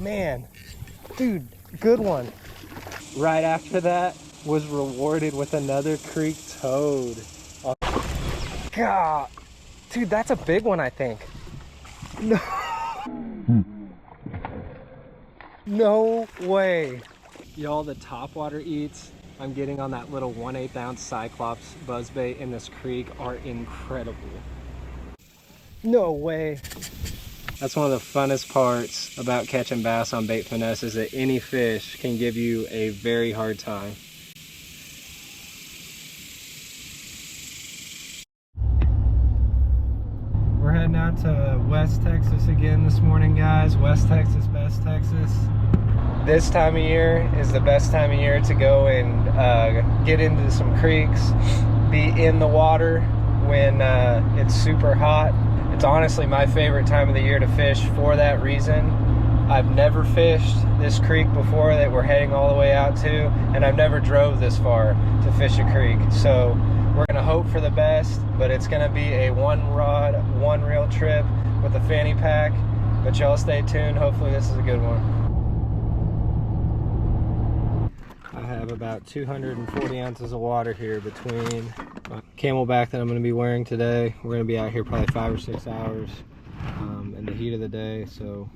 man. Dude, good one. Right after that, was rewarded with another creek toad. Oh, God. Dude, that's a big one, I think. No. No way. Y'all, the topwater eats I'm getting on that little 1/8 ounce Cyclops buzzbait in this creek are incredible. No way. That's one of the funnest parts about catching bass on bait finesse, is that any fish can give you a very hard time. We're heading out to West Texas again this morning, guys. West Texas, best Texas. This time of year is the best time of year to go and get into some creeks, be in the water when it's super hot. It's honestly my favorite time of the year to fish for that reason. I've never fished this creek before that we're heading all the way out to, and I've never drove this far to fish a creek. So we're gonna hope for the best, but it's gonna be a one rod, one reel trip with a fanny pack. But y'all stay tuned, hopefully this is a good one. I have about 240 ounces of water here between my camelback that I'm going to be wearing today. We're going to be out here probably 5 or 6 hours in the heat of the day, so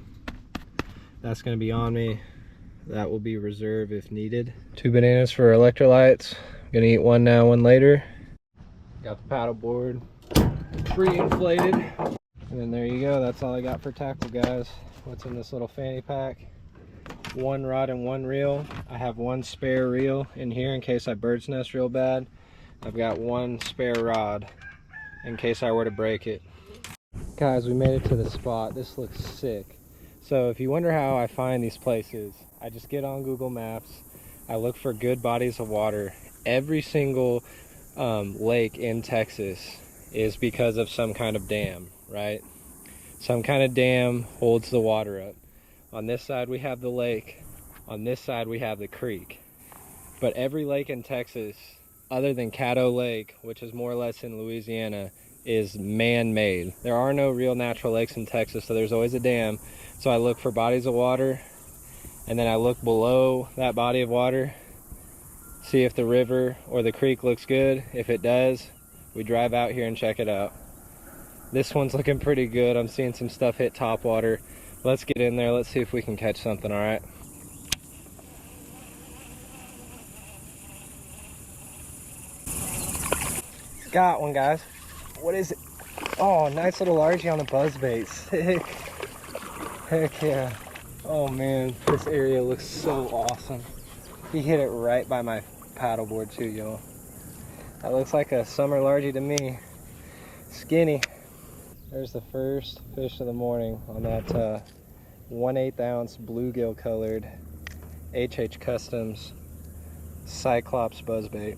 that's going to be on me. That will be reserved if needed. 2 bananas for electrolytes. I'm going to eat one now, one later. Got the paddle board pre-inflated. And then there you go. That's all I got for tackle, guys. What's in this little fanny pack? One rod and one reel. I have one spare reel in here in case I bird's nest real bad. I've got one spare rod in case I were to break it. Guys, we made it to the spot. This looks sick. So if you wonder how I find these places, I just get on Google Maps. I look for good bodies of water. Every single lake in Texas is because of some kind of dam, right? Some kind of dam holds the water up. On this side we have the lake, on this side we have the creek. But every lake in Texas, other than Caddo Lake, which is more or less in Louisiana, is man-made. There are no real natural lakes in Texas, so there's always a dam. So I look for bodies of water, and then I look below that body of water, see if the river or the creek looks good. If it does, we drive out here and check it out. This one's looking pretty good. I'm seeing some stuff hit top water. Let's get in there. Let's see if we can catch something, all right? Got one, guys. What is it? Oh, nice little largie on the buzzbait. Sick. Heck yeah. Oh man, this area looks so awesome. He hit it right by my paddleboard too, y'all. That looks like a summer largie to me. Skinny. There's the first fish of the morning on that 1/8 ounce bluegill colored HH Customs Cyclops buzzbait.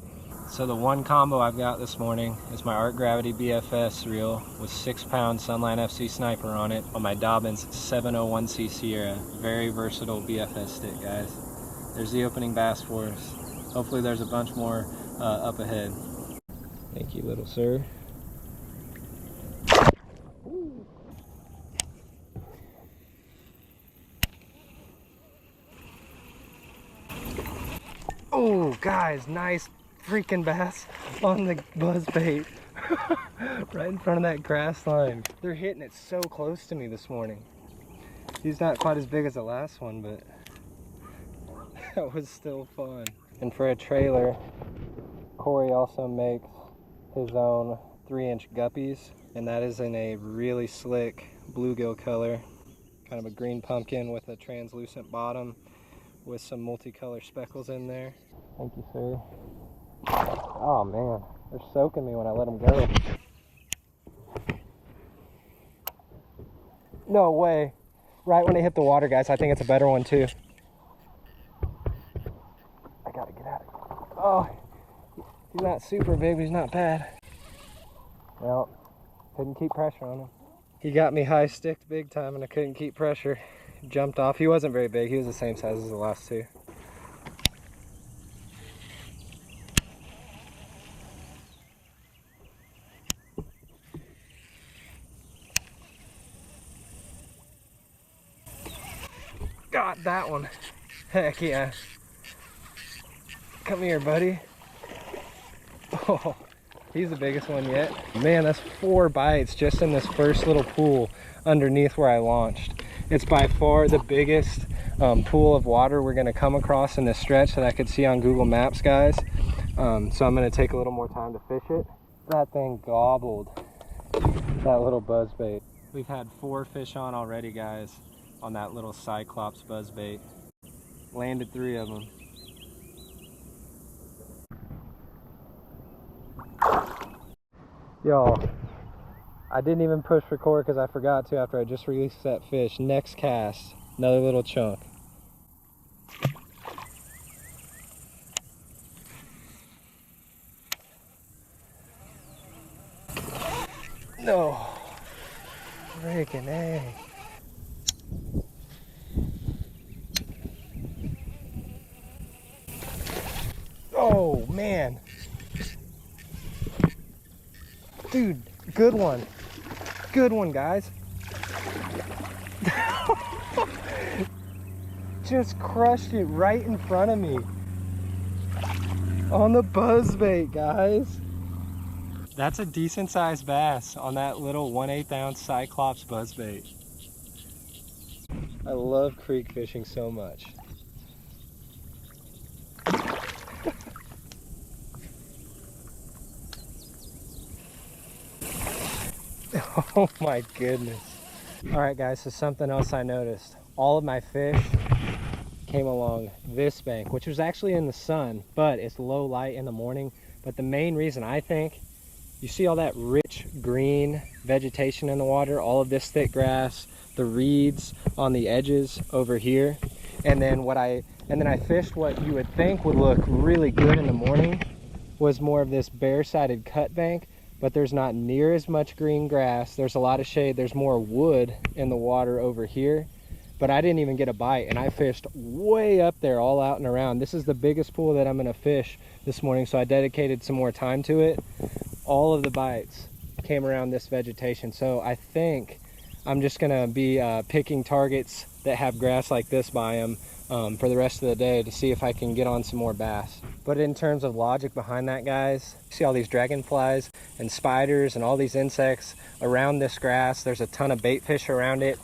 So the one combo I've got this morning is my Art Gravity BFS reel with 6-pound Sunline FC Sniper on it on my Dobbins 701C Sierra. Very versatile BFS stick, guys. There's the opening bass for us. Hopefully there's a bunch more up ahead. Thank you, little sir. Oh, guys, nice freaking bass on the buzzbait. Right in front of that grass line. They're hitting it so close to me this morning. He's not quite as big as the last one, but that was still fun. And for a trailer, Corey also makes his own 3-inch guppies, and that is in a really slick bluegill color. Kind of a green pumpkin with a translucent bottom with some multicolor speckles in there. Thank you, sir. Oh man, they're soaking me when I let them go. No way. Right when they hit the water, guys, I think it's a better one too. I gotta get out of here. Oh, he's not super big, but he's not bad. Well, couldn't keep pressure on him. He got me high sticked big time and I couldn't keep pressure. Jumped off. He wasn't very big. He was the same size as the last two. Got that one. Heck yeah. Come here, buddy. Oh, he's the biggest one yet. Man, that's 4 bites just in this first little pool underneath where I launched. It's by far the biggest pool of water we're gonna come across in this stretch that I could see on Google Maps, guys. So I'm gonna take a little more time to fish it. That thing gobbled that little buzzbait. We've had 4 fish on already, guys, on that little Cyclops buzzbait. Landed 3 of them. Y'all, I didn't even push record because I forgot to after I just released that fish. Next cast, another little chunk. No, freaking A. Oh man, dude, good one guys. Just crushed it right in front of me on the buzzbait, guys. That's a decent sized bass on that little 1/8 ounce Cyclops buzzbait. I love creek fishing so much. Oh my goodness. All right guys, so something else I noticed. All of my fish came along this bank, which was actually in the sun, but it's low light in the morning. But the main reason, I think, you see all that rich green vegetation in the water, all of this thick grass, the reeds on the edges over here. And then I fished what you would think would look really good in the morning was more of this bare-sided cut bank, but there's not near as much green grass. There's a lot of shade. There's more wood in the water over here, but I didn't even get a bite, and I fished way up there, all out and around. This is the biggest pool that I'm gonna fish this morning, so I dedicated some more time to it. All of the bites came around this vegetation, so I think I'm just gonna be picking targets that have grass like this by them for the rest of the day to see if I can get on some more bass. But in terms of logic behind that, guys, you see all these dragonflies and spiders and all these insects around this grass. There's a ton of bait fish around it.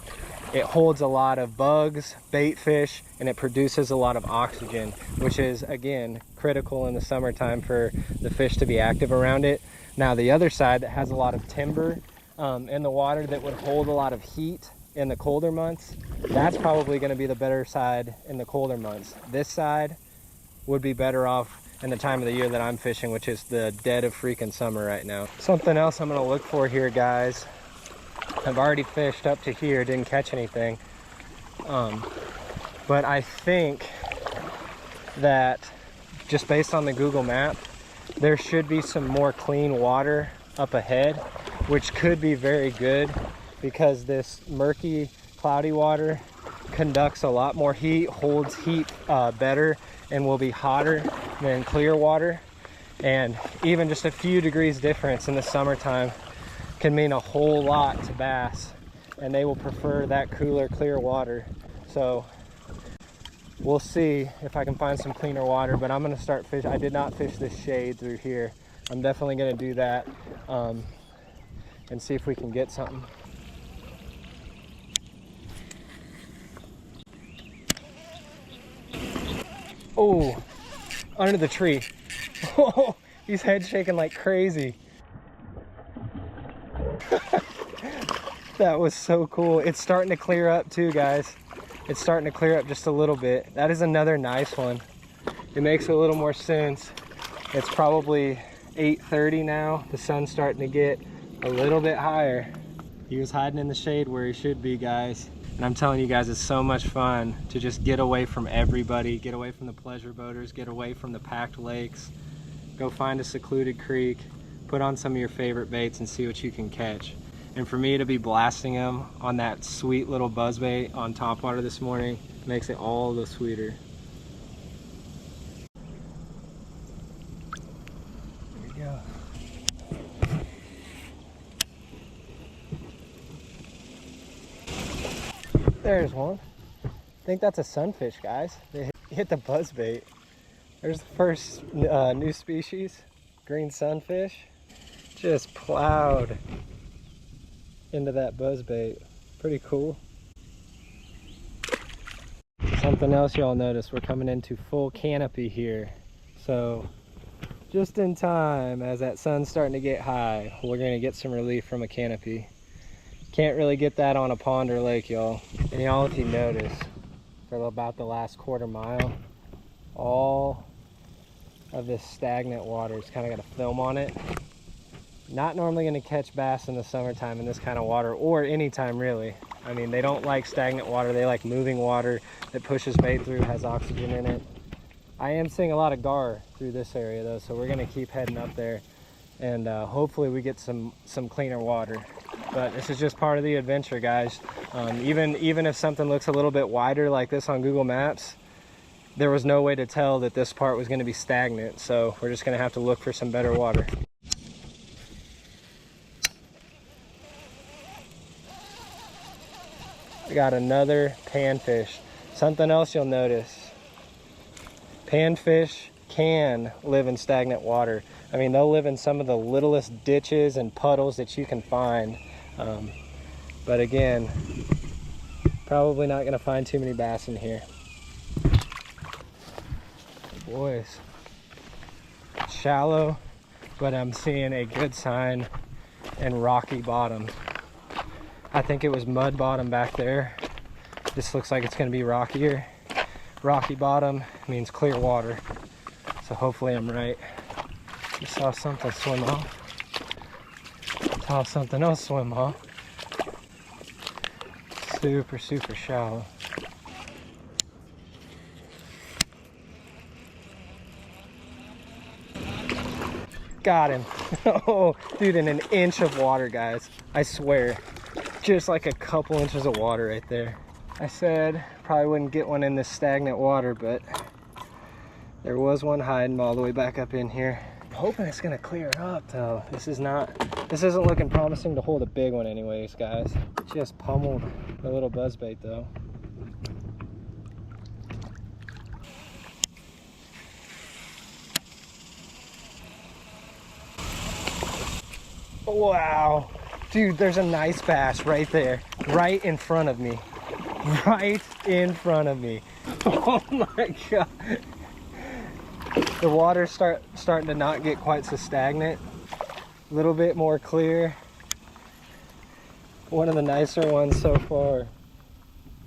It holds a lot of bugs, bait fish, and it produces a lot of oxygen, which is, again, critical in the summertime for the fish to be active around it. Now, the other side that has a lot of timber in the water that would hold a lot of heat in the colder months, that's probably going to be the better side in the colder months. This side would be better off in the time of the year that I'm fishing, which is the dead of freaking summer right now. Something else I'm going to look for here, guys. I've already fished up to here, didn't catch anything. But I think that just based on the Google map, there should be some more clean water up ahead, which could be very good because this murky, cloudy water conducts a lot more heat, holds heat better, and will be hotter than clear water. And even just a few degrees difference in the summertime can mean a whole lot to bass, and they will prefer that cooler, clear water. So we'll see if I can find some cleaner water, but I'm gonna start fishing. I did not fish this shade through here. I'm definitely gonna do that and see if we can get something. Oh, under the tree. Oh, he's head shaking like crazy. That was so cool. It's starting to clear up too, guys. It's starting to clear up just a little bit. That is another nice one. It makes a little more sense. It's probably 8:30 now. The sun's starting to get a little bit higher. He was hiding in the shade where he should be, guys. And I'm telling you guys, it's so much fun to just get away from everybody, get away from the pleasure boaters, get away from the packed lakes, go find a secluded creek, put on some of your favorite baits and see what you can catch. And for me to be blasting them on that sweet little buzzbait on topwater this morning makes it all the sweeter. There we go. There's one. think that's a sunfish, guys. They hit the buzzbait. There's the first new species, green sunfish. Just plowed into that buzzbait. Pretty cool. Something else y'all notice, we're coming into full canopy here. So just in time, as that sun's starting to get high, we're gonna get some relief from a canopy. Can't really get that on a pond or lake, y'all. And y'all, if you notice, for about the last quarter mile, all of this stagnant water's kind of got a film on it. Not normally going to catch bass in the summertime in this kind of water, or anytime really. I mean, they don't like stagnant water. They like moving water that pushes bait through, has oxygen in it. I am seeing a lot of gar through this area though, so we're going to keep heading up there, and hopefully we get some cleaner water. But this is just part of the adventure, guys. Even if something looks a little bit wider like this on Google Maps, there was no way to tell that this part was going to be stagnant, so we're just going to have to look for some better water. We got another panfish. Something else you'll notice, panfish can live in stagnant water. I mean, they'll live in some of the littlest ditches and puddles that you can find. But again, probably not going to find too many bass in here. Boys, shallow, but I'm seeing a good sign and rocky bottom. I think it was mud bottom back there. This looks like it's going to be rockier. Rocky bottom means clear water, so hopefully I'm right. You saw something swim off. Saw something else swim off. Super shallow. Got him. Oh, dude, in an inch of water, guys. I swear. Just like a couple inches of water right there. I said probably wouldn't get one in this stagnant water, but there was one hiding all the way back up in here. I'm hoping it's gonna clear up though. This isn't looking promising to hold a big one anyways, guys. Just pummeled the little buzzbait though. Wow, dude, there's a nice bass right there, right in front of me. Right in front of me. Oh my god. The water's starting to not get quite so stagnant. A little bit more clear. One of the nicer ones so far.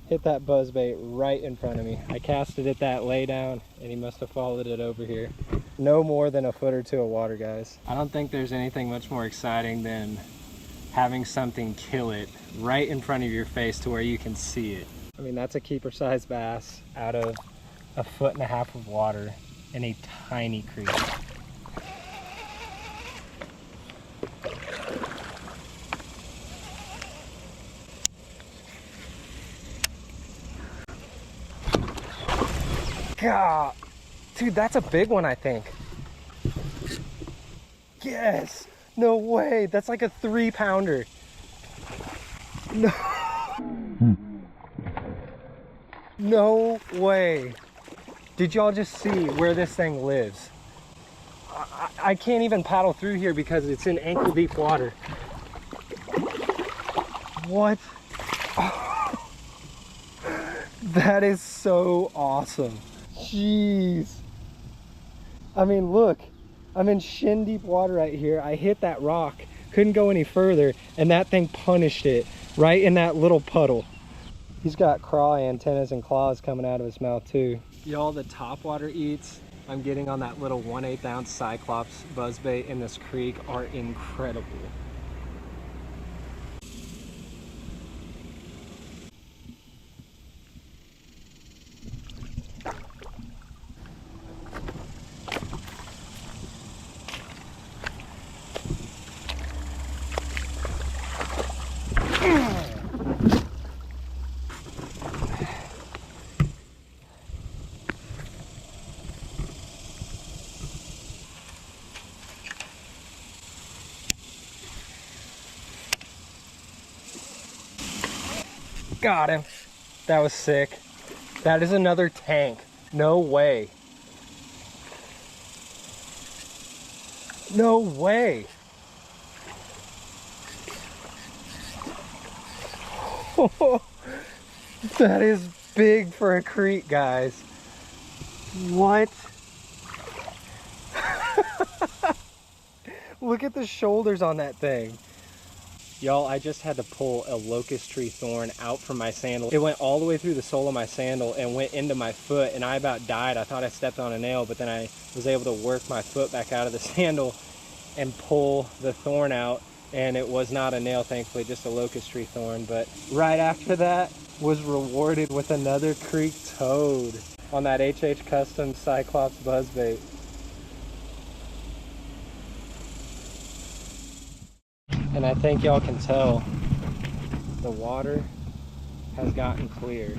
Hit that buzzbait right in front of me. I casted it that lay down and he must have followed it over here. No more than a foot or two of water, guys. I don't think there's anything much more exciting than having something kill it right in front of your face to where you can see it. I mean, that's a keeper size bass out of 1.5 foot of water in a tiny creek. God, dude, that's a big one, I think. Yes, no way, that's like a 3-pounder. No. No way. Did y'all just see where this thing lives? I can't even paddle through here because it's in ankle deep water. What? Oh, that is so awesome. Jeez. I mean, look, I'm in shin deep water right here. I hit that rock, couldn't go any further, and that thing punished it right in that little puddle. He's got craw antennas and claws coming out of his mouth too. Y'all, the topwater eats I'm getting on that little 1/8 ounce Cyclops buzzbait in this creek are incredible. Got him. That was sick. That is another tank. No way. No way. That is big for a creek, guys. What? Look at the shoulders on that thing. Y'all, I just had to pull a locust tree thorn out from my sandal. It went all the way through the sole of my sandal and went into my foot, and I about died. I thought I stepped on a nail, but then I was able to work my foot back out of the sandal and pull the thorn out, and it was not a nail, thankfully, just a locust tree thorn. But right after that, was rewarded with another creek toad on that HH Customs Cyclops Buzzbait. And I think y'all can tell the water has gotten clear.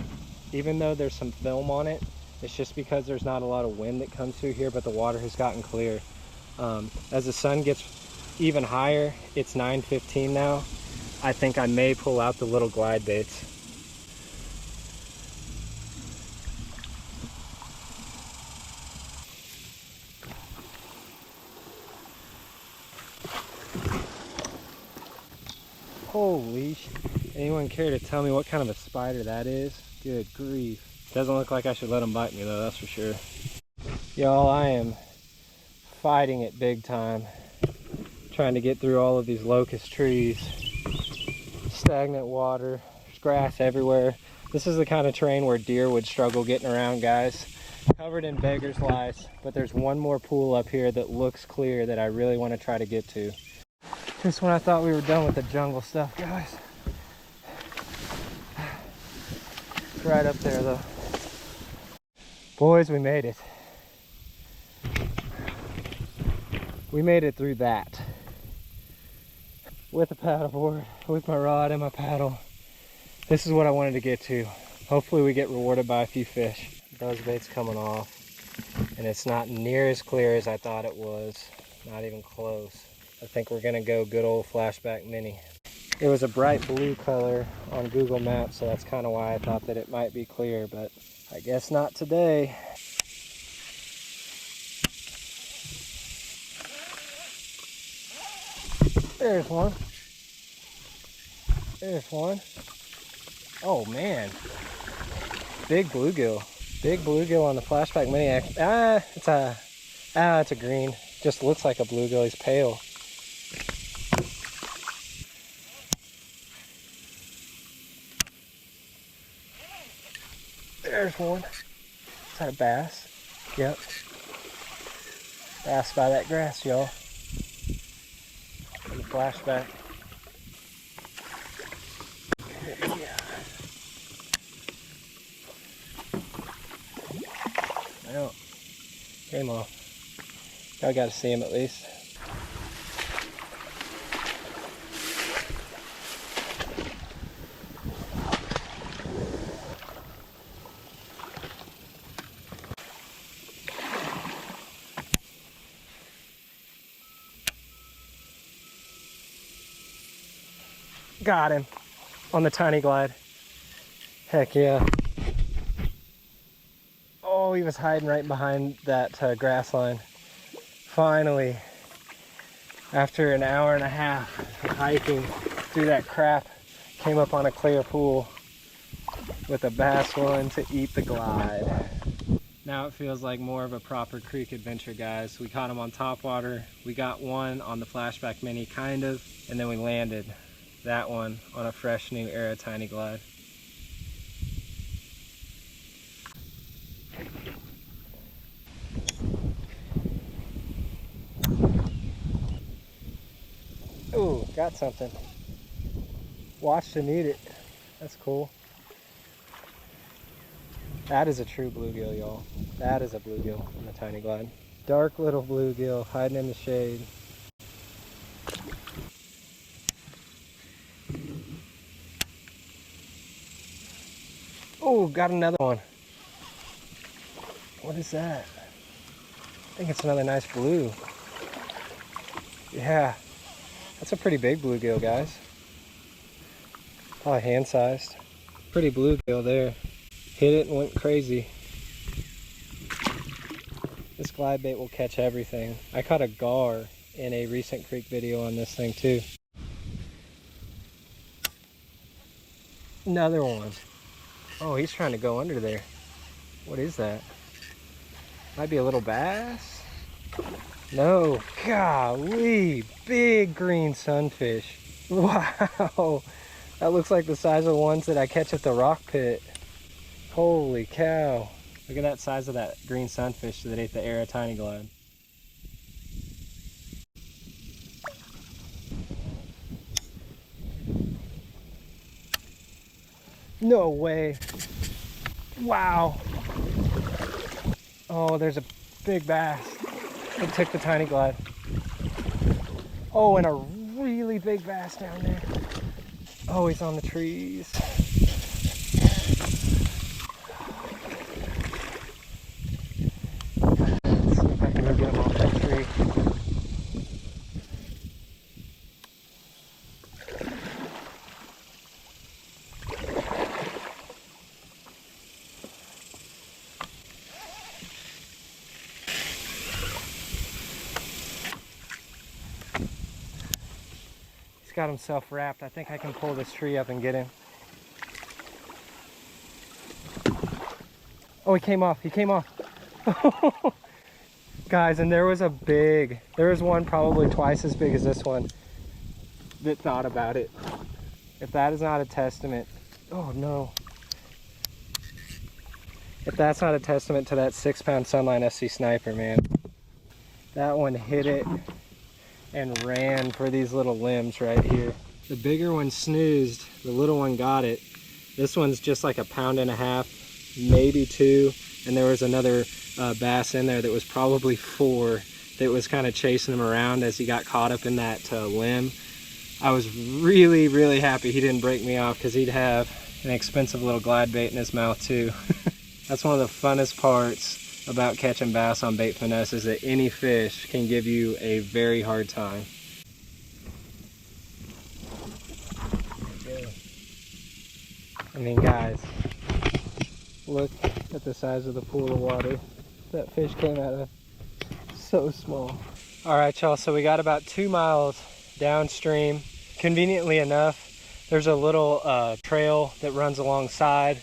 Even though there's some film on it, it's just because there's not a lot of wind that comes through here, but the water has gotten clear. As the sun gets even higher, it's 9:15 now. I think I may pull out the little glide baits. Holy sh! Anyone care to tell me what kind of a spider that is? Good grief. Doesn't look like I should let them bite me though, that's for sure. Y'all, I am fighting it big time. Trying to get through all of these locust trees. Stagnant water. There's grass everywhere. This is the kind of terrain where deer would struggle getting around, guys. Covered in beggar's lice, but there's one more pool up here that looks clear that I really want to try to get to. Just when I thought we were done with the jungle stuff, guys. It's right up there though. Boys, we made it. We made it through that. With a paddleboard, with my rod and my paddle. This is what I wanted to get to. Hopefully we get rewarded by a few fish. Buzzbait's coming off, and it's not near as clear as I thought it was. Not even close. I think we're gonna go good old flashback mini. It was a bright blue color on Google Maps, so that's kind of why I thought that it might be clear, but I guess not today. There's one. There's one. Oh man. Big bluegill. Big bluegill on the flashback mini. It's a green. Just looks like a bluegill. He's pale. There's one. Is that a bass? Yep. Bass by that grass, y'all. In the flashback. Yeah. Well, came off. I gotta see him at least. Got him on the tiny glide. Heck yeah. Oh, he was hiding right behind that grass line. Finally, after an hour and a half of hiking through that crap, came up on a clear pool with a bass willing to eat the glide. Now it feels like more of a proper creek adventure, guys. We caught him on topwater. We got one on the flashback mini, kind of, and then we landed that one on a fresh new Era Tiny Glide. Ooh, got something. Watched him eat it. That's cool. That is a true bluegill, y'all. That is a bluegill on the Tiny Glide. Dark little bluegill hiding in the shade. Oh, got another one. What is that? I think it's another nice blue. Yeah, that's a pretty big bluegill, guys. Probably hand-sized. Pretty bluegill there. hit it and went crazy. This glide bait will catch everything. I caught a gar in a recent creek video on this thing too. Another one. Oh, he's trying to go under there. What is that? Might be a little bass? No. Golly, big green sunfish. Wow. That looks like the size of ones that I catch at the rock pit. Holy cow. Look at that size of that green sunfish that ate the Era Tiny Glide. No way. Wow. Oh, there's a big bass. It took the Tiny Glide. Oh, and a really big bass down there. Oh, he's on the trees. Let's see if I can get him off that tree. Got himself wrapped. I think I can pull this tree up and get him. Oh, he came off. He came off. Guys, and there was one probably twice as big as this one that thought about it. If that is not a testament, oh no. If that's not a testament to that 6-pound Sunline SC Sniper, man. That one hit it and ran for these little limbs right here. The bigger one snoozed, the little one got it. This one's just like 1.5 pounds, maybe 2, and there was another bass in there that was probably 4 that was kind of chasing him around as he got caught up in that limb. I was really, really happy he didn't break me off because he'd have an expensive little glide bait in his mouth too. That's one of the funnest parts about catching bass on Bait Finesse, is that any fish can give you a very hard time. I mean, guys, look at the size of the pool of water that fish came out of. So small. All right, y'all, so we got about 2 miles downstream. Conveniently enough, there's a little trail that runs alongside.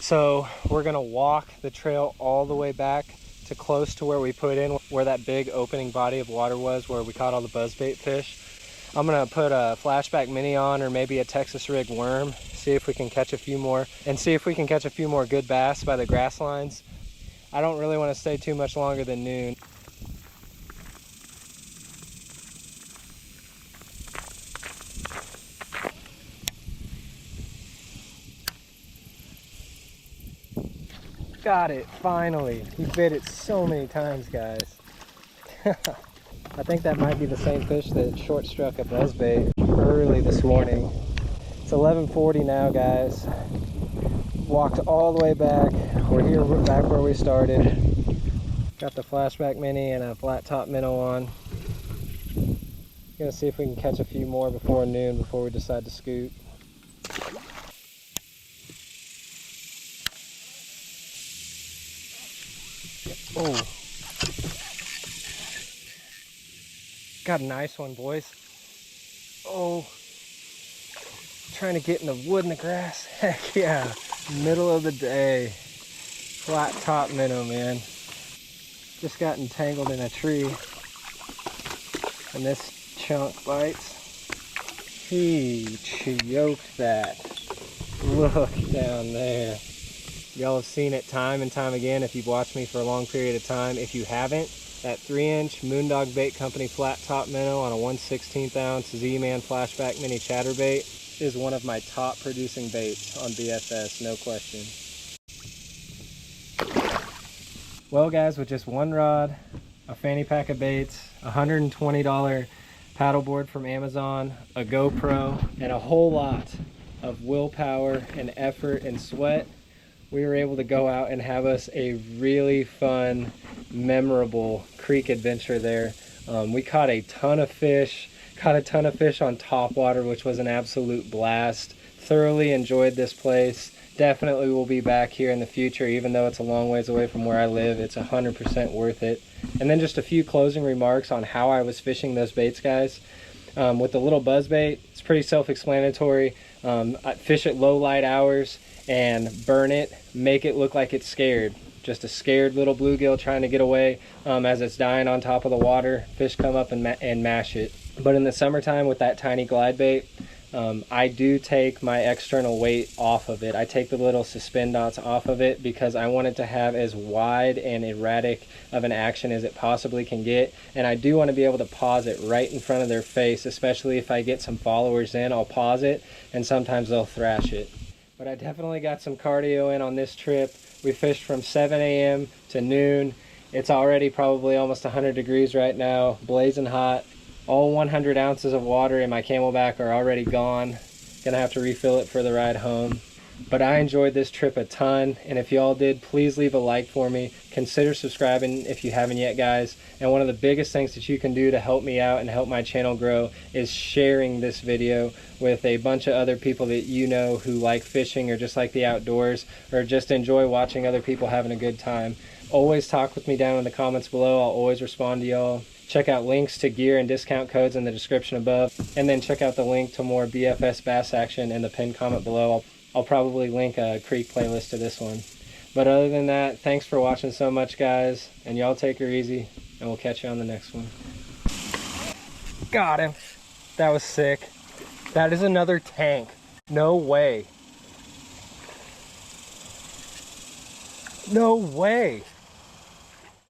So we're gonna walk the trail all the way back to close to where we put in, where that big opening body of water was, where we caught all the buzzbait fish. I'm gonna put a flashback mini on, or maybe a Texas rig worm, see if we can catch a few more, and see if we can catch a few more good bass by the grass lines. I don't really want to stay too much longer than noon. Got it, finally. He bit it so many times, guys. I think that might be the same fish that short struck a buzzbait early this morning. It's 11:40 now, guys. Walked all the way back. We're here back where we started. Got the flashback mini and a flat top minnow on. Gonna see if we can catch a few more before noon before we decide to scoot. Oh, got a nice one, boys. Oh, trying to get in the wood and the grass. Heck yeah, middle of the day. Flat top minnow, man. Just got entangled in a tree, and this chunk bites. He choked that. Look down there. Y'all have seen it time and time again if you've watched me for a long period of time. If you haven't, that 3-inch Moondog Bait Company flat top minnow on a 1/16 ounce Z-Man flashback mini chatterbait is one of my top producing baits on BFS, no question. Well, guys, with just one rod, a fanny pack of baits, $120 paddleboard from Amazon, a GoPro, and a whole lot of willpower and effort and sweat, we were able to go out and have us a really fun, memorable creek adventure there. We caught a ton of fish, on top water, which was an absolute blast. Thoroughly enjoyed this place. definitely will be back here in the future, even though it's a long ways away from where I live. It's 100% worth it. And then just a few closing remarks on how I was fishing those baits, guys. With the little buzzbait, it's pretty self-explanatory. I fish at low light hours and burn it, make it look like it's scared. Just a scared little bluegill trying to get away as it's dying on top of the water. Fish come up and mash it. But in the summertime with that tiny glide bait, I do take my external weight off of it. I take the little suspend dots off of it because I want it to have as wide and erratic of an action as it possibly can get. And I do want to be able to pause it right in front of their face, especially if I get some followers in. I'll pause it and sometimes they'll thrash it. But I definitely got some cardio in on this trip. We fished from 7 a.m. to noon. It's already probably almost 100 degrees right now, blazing hot. All 100 ounces of water in my Camelback are already gone. Gonna have to refill it for the ride home. But I enjoyed this trip a ton, and if y'all did, please leave a like for me. Consider subscribing if you haven't yet, guys. And one of the biggest things that you can do to help me out and help my channel grow is sharing this video with a bunch of other people that you know who like fishing or just like the outdoors or just enjoy watching other people having a good time. Always talk with me down in the comments below. I'll always respond to y'all. Check out links to gear and discount codes in the description above, and then check out the link to more BFS bass action in the pinned comment below. I'll probably link a creek playlist to this one. But other than that, thanks for watching so much, guys, and y'all take her easy, and we'll catch you on the next one. Got him. That was sick. That is another tank. No way. No way.